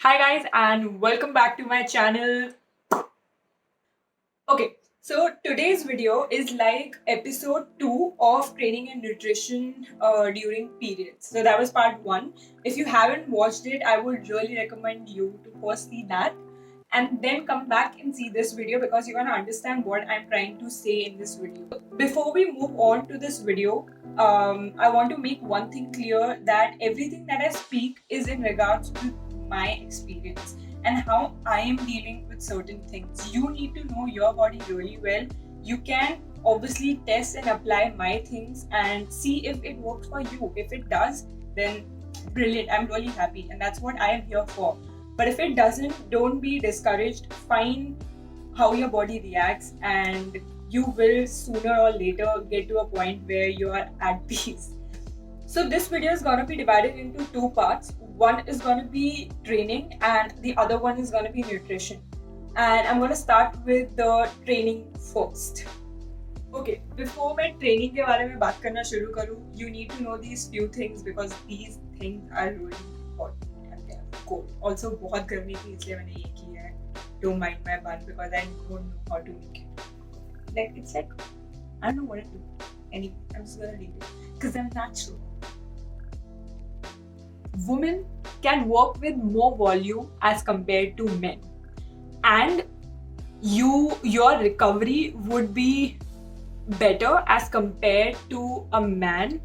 Hi guys and welcome back to my channel. Okay, so today's video is like episode 2 of training and nutrition during periods. So that was part 1. If you haven't watched it, I would really recommend you to first see that and then come back and see this video because you're going to understand what I'm trying to say in this video. Before we move on to this video, I want to make one thing clear that everything that I speak is in regards to my experience and how I am dealing with certain things. You need to know your body really well. You can obviously test and apply my things and see if it works for you. If it does, then brilliant. I'm really happy, and that's what I am here for. But if it doesn't, don't be discouraged. Find how your body reacts, and you will sooner or later get to a point where you are at peace. So this video is going to be divided into two parts. One is going to be training and the other one is going to be nutrition. And I'm going to start with the training first. Okay, before मैं training के बारे में बात करना शुरू करूँ, you need to know these few things because these things are really important and they are cool. Also बहुत गर्मी थी इसलिए मैंने ये किया है. Don't mind my bun because I don't know how to make it. It's like I don't know what to do. Anyway, I'm just gonna leave it because I'm natural. Women can work with more volume as compared to men, and your recovery would be better as compared to a man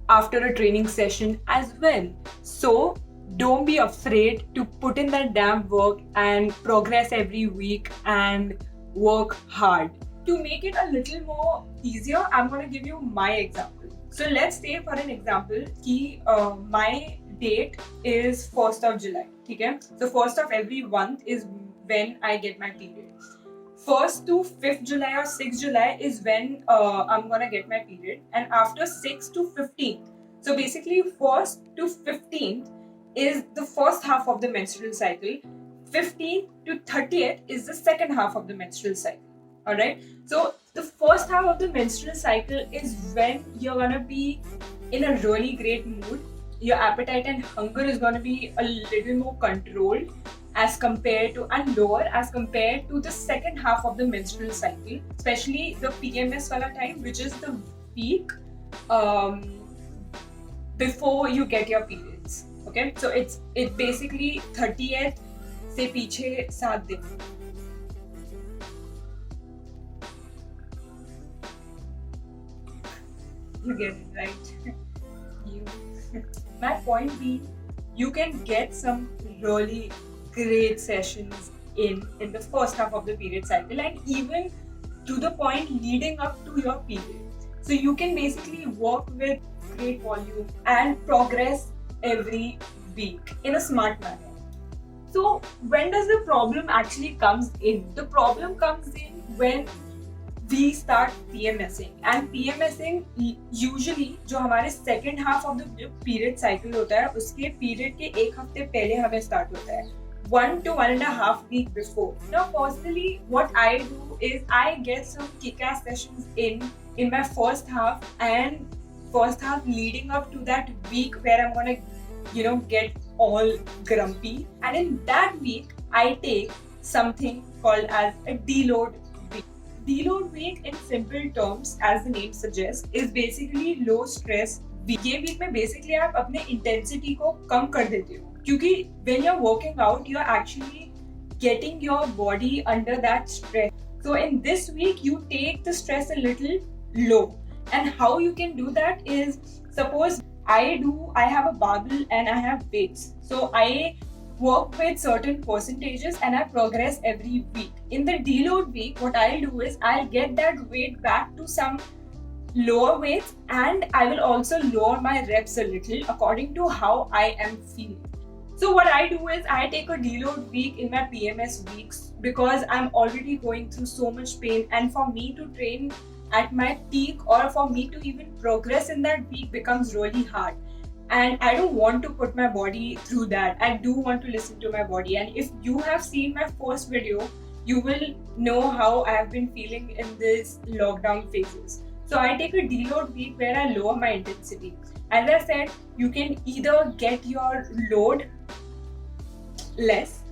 after a training session as well. So don't be afraid to put in that damn work and progress every week and work hard. To make it a little more easier, I'm going to give you my example. So let's say for an example कि my date is 1st of July. Okay? So 1st of every month is when I get my period. 1st to 5th July or 6th July is when I'm gonna get my period, and after 6th to 15th, so basically 1st to 15th is the first half of the menstrual cycle. 15th to 30th is the second half of the menstrual cycle. Alright, so the first half of the menstrual cycle is when you're gonna be in a really great mood. Your appetite and hunger is gonna be a little more controlled as compared to and lower as compared to the second half of the menstrual cycle, especially the PMS wala time, which is the week before you get your periods. Okay, so it's basically 30th से पीछे 7 दिन. You get it right. My point being, you can get some really great sessions in the first half of the period cycle and even to the point leading up to your period. So you can basically work with great volume and progress every week in a smart manner. So when does the problem actually comes in? The problem comes in when we start PMSing, and PMSing usually जो हमारे second half of the period cycle होता है उसके period के एक हफ्ते पहले हमें start होता है, 1 to 1.5 week before. Now personally what I do is I get some kick-ass sessions in my first half and first half leading up to that week where I'm gonna get all grumpy, and in that week I take something called as a deload. Deload week in simple terms, as the name suggests, is basically low stress week. ये week में basically आप अपने intensity को कम कर देते हो, क्योंकि when you're working out, you're actually getting your body under that stress. So in this week, you take the stress a little low. And how you can do that is, suppose I have a barbell and I have weights. So I work with certain percentages and I progress every week. In the deload week, what I'll do is I'll get that weight back to some lower weights and I will also lower my reps a little according to how I am feeling. So what I do is I take a deload week in my PMS weeks because I'm already going through so much pain, and for me to train at my peak or for me to even progress in that week becomes really hard. And I don't want to put my body through that. I do want to listen to my body. And if you have seen my first video, you will know how I have been feeling in this lockdown phases. So I take a deload week where I lower my intensity. As I said, you can either get your load less,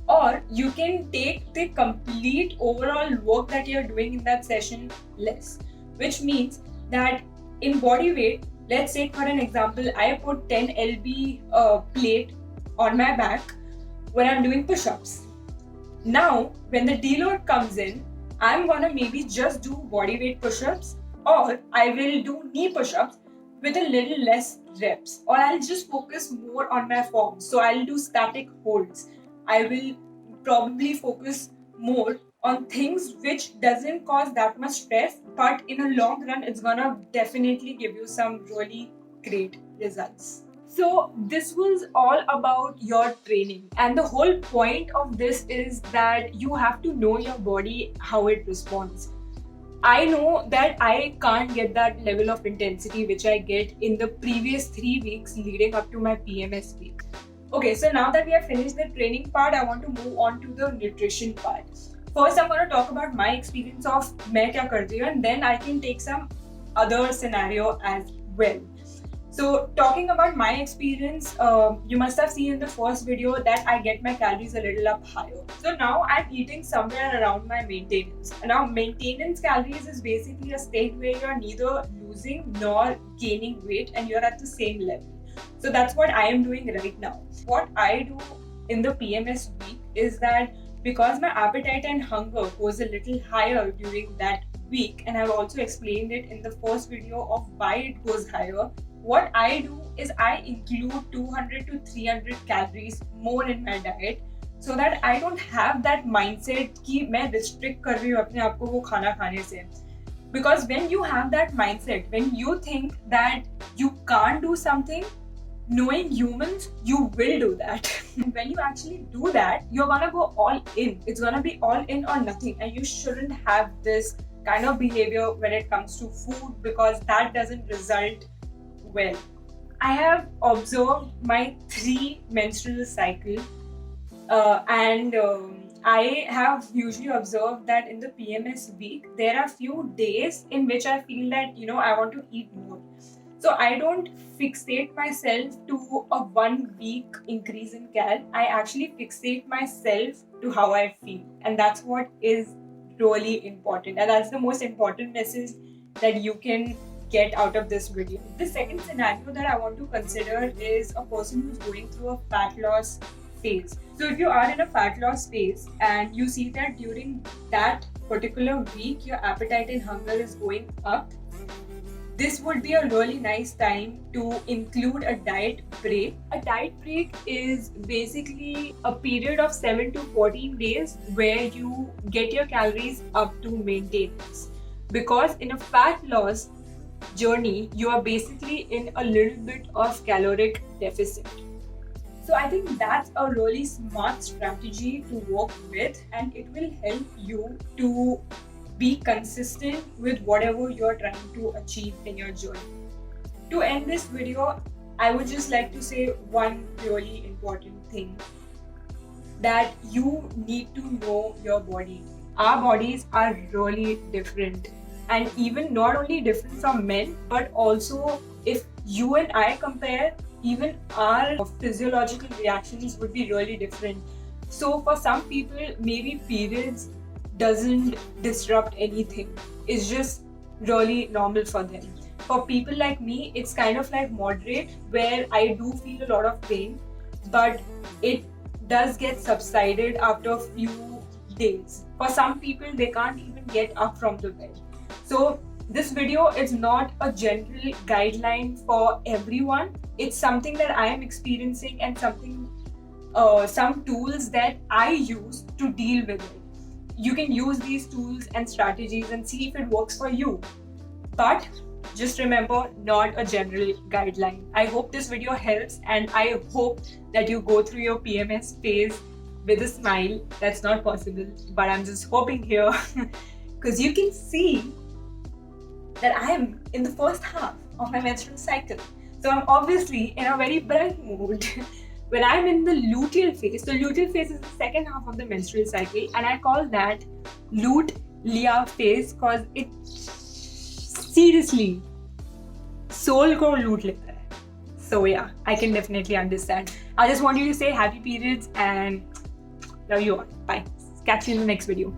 or you can take the complete overall work that you're doing in that session less, which means that in body weight, let's say for an example, I put 10 lb plate on my back when I'm doing push-ups. Now, when the deload comes in, I'm gonna maybe just do body weight push-ups, or I will do knee push-ups with a little less reps, or I'll just focus more on my form. So I'll do static holds. I will probably focus more on things which doesn't cause that much stress, but in a long run, it's gonna definitely give you some really great results. So this was all about your training, and the whole point of this is that you have to know your body, how it responds. I know that I can't get that level of intensity which I get in the previous 3 weeks leading up to my PMS week. Okay, so now that we have finished the training part, I want to move on to the nutrition part. First, I'm going to talk about my experience of मैं क्या करती हूँ, and then I can take some other scenario as well. So talking about my experience, you must have seen in the first video that I get my calories a little up higher. So now I'm eating somewhere around my maintenance. Now maintenance calories is basically a state where you're neither losing nor gaining weight and you're at the same level. So that's what I am doing right now. What I do in the PMS week is that because my appetite and hunger goes a little higher during that week, and I've also explained it in the first video of why it goes higher, what I do is I include 200 to 300 calories more in my diet so that I don't have that mindset कि मैं restrict कर रही हूँ अपने आप को वो खाना खाने से. Because when you have that mindset, when you think that you can't do something, knowing humans, you will do that. When you actually do that, you're gonna go all in. It's gonna be all in or nothing, and you shouldn't have this kind of behavior when it comes to food because that doesn't result well. I have observed my 3 menstrual cycle and I have usually observed that in the PMS week there are few days in which I feel that I want to eat more. So I don't fixate myself to a 1 week increase in cal. I actually fixate myself to how I feel, and that's what is really important, and that's the most important message that you can get out of this video. The second scenario that I want to consider is a person who's going through a fat loss phase. So if you are in a fat loss phase and you see that during that particular week your appetite and hunger is going up, this would be a really nice time to include a diet break. A diet break is basically a period of 7 to 14 days where you get your calories up to maintenance. Because in a fat loss journey, you are basically in a little bit of caloric deficit. So I think that's a really smart strategy to work with, and it will help you to be consistent with whatever you're trying to achieve in your journey. To end this video, I would just like to say one really important thing, that you need to know your body. Our bodies are really different, and even not only different from men, but also if you and I compare, even our physiological reactions would be really different. So for some people, maybe periods doesn't disrupt anything. It's just really normal for them. For people like me, it's kind of like moderate, where I do feel a lot of pain, but it does get subsided after a few days. For some people, they can't even get up from the bed. So this video is not a general guideline for everyone. It's something that I am experiencing and some tools that I use to deal with it. You can use these tools and strategies and see if it works for you. But just remember, not a general guideline. I hope this video helps, and I hope that you go through your PMS phase with a smile. That's not possible, but I'm just hoping here because you can see that I am in the first half of my menstrual cycle. So I'm obviously in a very bright mood. When I'm in the luteal phase, so luteal phase is the second half of the menstrual cycle, and I call that luteal phase because it seriously soul ko loot leta hai. So yeah, I can definitely understand. I just want you to say happy periods and love you all. Bye. Catch you in the next video.